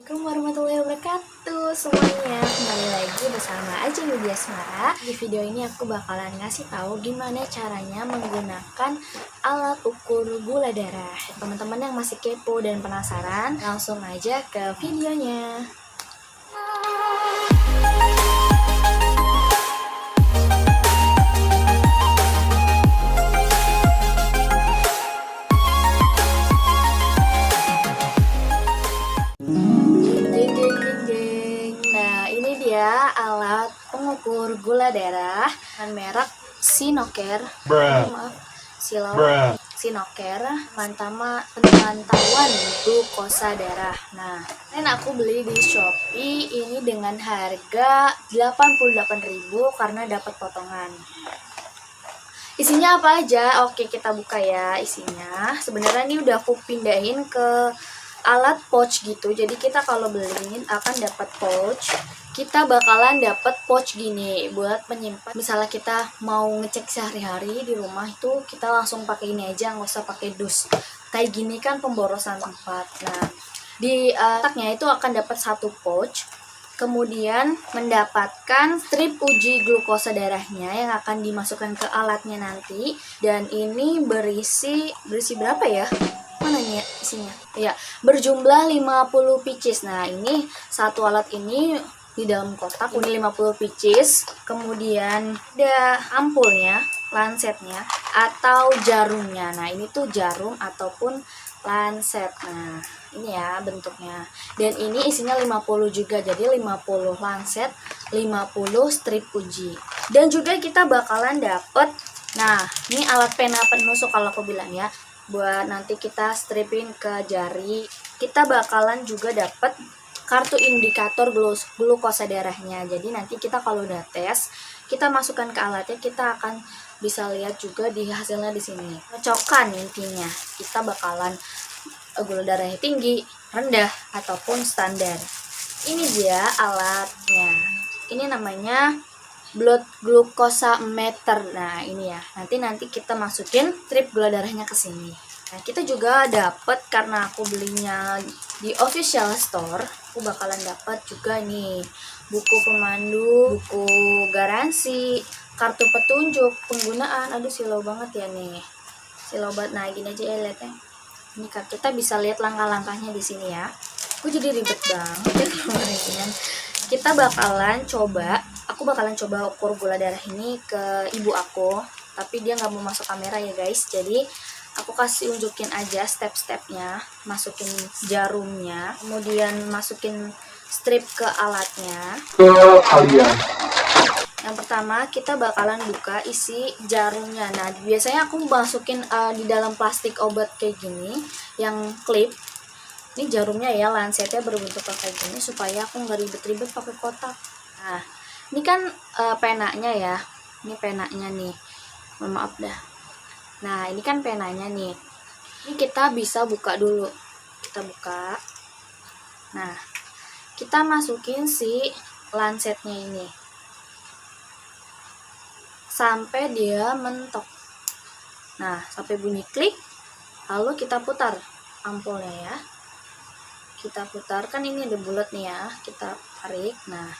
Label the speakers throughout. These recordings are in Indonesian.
Speaker 1: Assalamualaikum warahmatullahi wabarakatuh semuanya. Kembali lagi bersama Aja Widya Asmara. Di video ini aku bakalan ngasih tahu gimana caranya menggunakan alat ukur gula darah. Teman-teman yang masih kepo dan penasaran, langsung aja ke videonya. Nah, ini dia alat pengukur gula darah dengan merek Sinoker. Maaf, Sinoker Mantama pemantauan glukosa darah. Nah, ini aku beli di Shopee ini dengan harga 88.000 karena dapat potongan. Isinya apa aja? Oke, kita buka ya isinya. Sebenarnya ini udah aku pindahin ke alat pouch gitu. Jadi kita kalau beliin akan dapat pouch. Kita bakalan dapat pouch gini buat menyimpan. Misalnya kita mau ngecek sehari-hari di rumah itu kita langsung pakai ini aja, nggak usah pakai dus. Kayak gini kan pemborosan tempat. Nah, di taknya itu akan dapat satu pouch. Kemudian mendapatkan strip uji glukosa darahnya yang akan dimasukkan ke alatnya nanti. Dan ini berisi berapa ya? Mana nih isinya? Ya, berjumlah 50 pieces. Nah, ini satu alat ini di dalam kotak ini 50 pieces. Kemudian ada ampulnya, lansetnya atau jarumnya. Nah, ini tuh jarum ataupun lanset. Nah, ini ya bentuknya. Dan ini isinya 50 juga. Jadi 50 lanset, 50 strip uji. Dan juga kita bakalan dapet, nah, ini alat pena penusuk kalau aku bilang ya, buat nanti kita stripin ke jari. Kita bakalan juga dapet kartu indikator glukosa darahnya. Jadi nanti kita kalau udah tes, kita masukkan ke alatnya, kita akan bisa lihat juga di hasilnya di sini. Cocokan intinya. Kita bakalan gula darahnya tinggi, rendah ataupun standar. Ini dia alatnya. Ini namanya blood glukosa meter. Nah, ini ya. Nanti kita masukin strip gula darahnya ke sini. Nah, kita juga dapat karena aku belinya di official store, aku bakalan dapat juga nih buku pemandu, buku garansi, kartu petunjuk penggunaan. Aduh, silau banget ya nih. Silau banget. Nah, gini aja ya lihatnya. Ini kan kita bisa lihat langkah-langkahnya di sini ya. Aku jadi ribet banget ya kalau ngerincian. Kita bakalan coba, aku bakalan coba ukur gula darah ini ke ibu aku, tapi dia nggak mau masuk kamera ya guys. Jadi aku kasih unjukin aja step-stepnya. Masukin jarumnya, kemudian masukin strip ke alatnya. Yang pertama kita bakalan buka isi jarumnya. Nah, biasanya aku masukin di dalam plastik obat kayak gini yang klip. Ini jarumnya ya, lansetnya berbentuk kayak gini supaya aku nggak ribet-ribet pakai kotak. Nah, ini kan penanya ya. Ini penanya nih. Maaf dah. Nah, ini kan penanya nih. Ini kita bisa buka dulu. Kita buka. Nah, kita masukin si lansetnya ini sampai dia mentok. Nah, sampai bunyi klik. Lalu kita putar ampulnya ya. Kita putar, kan ini ada bulat nih ya. Kita tarik. Nah,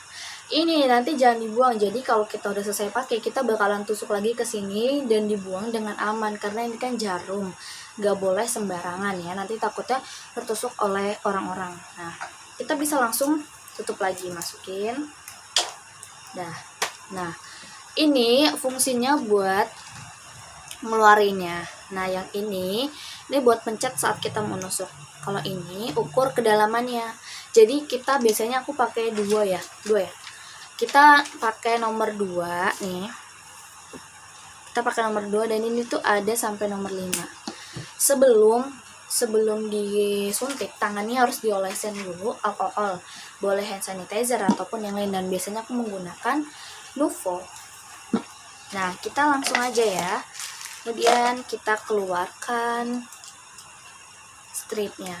Speaker 1: ini nanti jangan dibuang. Jadi kalau kita udah selesai pakai, kita bakalan tusuk lagi ke sini dan dibuang dengan aman karena ini kan jarum. Gak boleh sembarangan ya. Nanti takutnya tertusuk oleh orang-orang. Nah, kita bisa langsung tutup lagi, masukin. Nah, ini fungsinya buat ngeluarinnya. Nah, yang ini buat pencet saat kita mau nusuk. Kalau ini ukur kedalamannya. Jadi kita biasanya aku pakai dua ya. Kita pakai nomor 2 nih. Kita pakai nomor 2 dan ini tuh ada sampai nomor 5. Sebelum disuntik, tangannya harus diolesin dulu alkohol. Boleh hand sanitizer ataupun yang lain, dan biasanya aku menggunakan Nuvo. Nah, kita langsung aja ya. Kemudian kita keluarkan stripnya.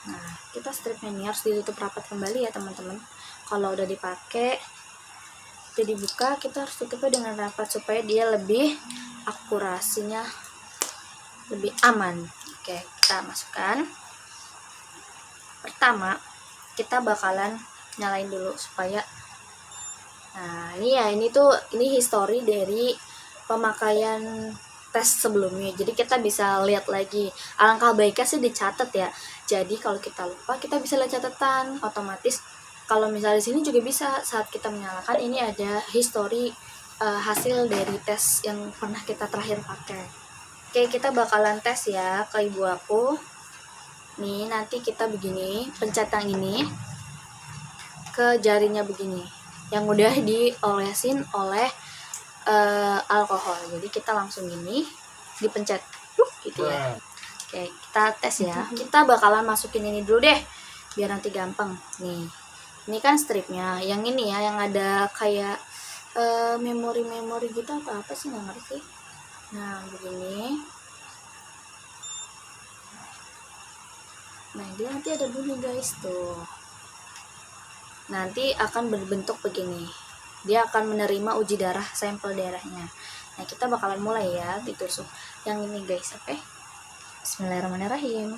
Speaker 1: Nah, kita stripnya ini harus ditutup rapat kembali ya teman-teman. Kalau udah dipakai, jadi buka, kita harus tutupnya dengan rapat supaya dia lebih akurasinya lebih aman. Oke, kita masukkan. Pertama, kita bakalan nyalain dulu supaya, nah ini history dari pemakaian tes sebelumnya, jadi kita bisa lihat lagi. Alangkah baiknya sih dicatat ya, jadi kalau kita lupa kita bisa lihat catatan otomatis. Kalau misalnya di sini juga bisa, saat kita menyalakan ini ada history hasil dari tes yang pernah kita terakhir pakai. Oke, kita bakalan tes ya ke ibu aku nih. Nanti kita begini, pencet yang ini ke jarinya begini, yang udah diolesin oleh alkohol. Jadi kita langsung gini dipencet gitu ya. Oke, kita tes ya. Kita bakalan masukin ini dulu deh biar nanti gampang. Nih, ini kan stripnya, yang ini ya, yang ada kayak memori gitu atau apa sih, nggak ngerti. Nah begini, nah dia nanti ada bunyi guys tuh, nanti akan berbentuk begini. Dia akan menerima uji darah, sampel darahnya. Nah kita bakalan mulai ya, ditusuk yang ini guys. Oke, bismillahirrahmanirrahim.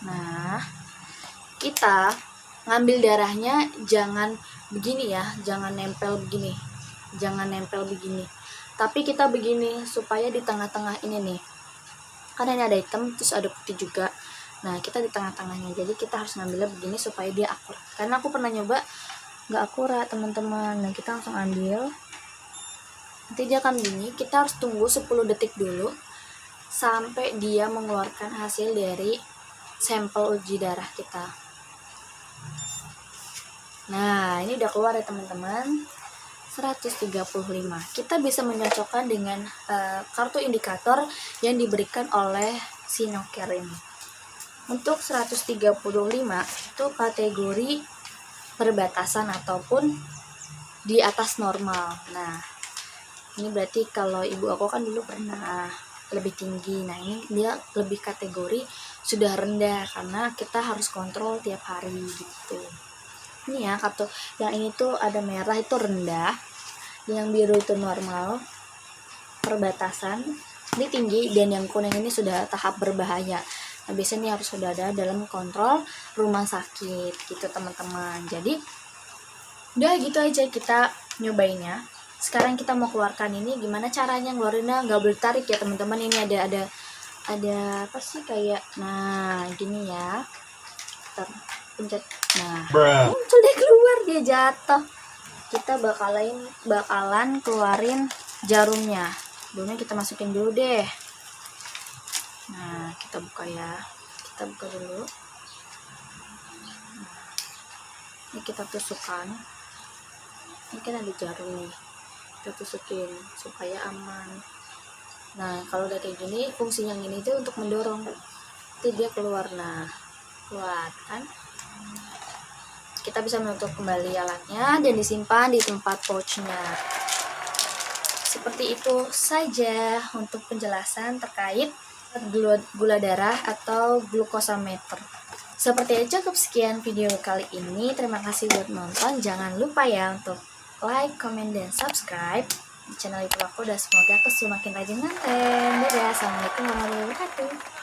Speaker 1: Nah kita ngambil darahnya jangan begini ya, jangan nempel begini, tapi kita begini supaya di tengah-tengah ini nih, karena ini ada hitam terus ada putih juga. Nah kita di tengah-tengahnya, jadi kita harus ngambilnya begini supaya dia akurat, karena aku pernah nyoba nggak akurat teman-teman. Nah kita langsung ambil, nanti dia akan bunyi. Kita harus tunggu 10 detik dulu sampai dia mengeluarkan hasil dari sampel uji darah kita. Nah ini udah keluar ya teman-teman, 135. Kita bisa menyocokkan dengan kartu indikator yang diberikan oleh Sinocare ini. Untuk 135 itu kategori perbatasan ataupun di atas normal. Nah ini berarti kalau ibu aku kan dulu pernah lebih tinggi. Nah ini dia lebih kategori sudah rendah, karena kita harus kontrol tiap hari gitu. Ini ya kartu yang ini tuh ada merah itu rendah, yang biru itu normal perbatasan, ini tinggi, dan yang kuning ini sudah tahap berbahaya. Nah biasanya ini harus sudah ada dalam kontrol rumah sakit gitu teman-teman. Jadi udah gitu aja kita nyobainnya. Sekarang kita mau keluarkan ini, gimana caranya ngeluarinnya, nggak boleh tarik ya teman-teman. Ini ada apa sih kayak, nah gini ya, pencet, nah muncul deh keluar, dia jatuh. Kita bakalan keluarin jarumnya. Dulunya kita masukin dulu deh. Nah kita buka ya, kita buka dulu. Nah, ini kita tusukkan, ini kan ada jarum nih, kita tusukin supaya aman. Nah kalau udah kayak gini, fungsi yang ini tuh untuk mendorong, nanti dia keluar. Nah kuat kan, kita bisa menutup kembali alatnya dan disimpan di tempat pouchnya. Seperti itu saja untuk penjelasan terkait gula darah atau glukosameter. Seperti itu cukup sekian video kali ini. Terima kasih buat nonton. Jangan lupa ya untuk like, comment, dan subscribe di channel YouTube aku. Dan semoga aku semakin rajin nonton. Dadah, assalamualaikum warahmatullahi wabarakatuh.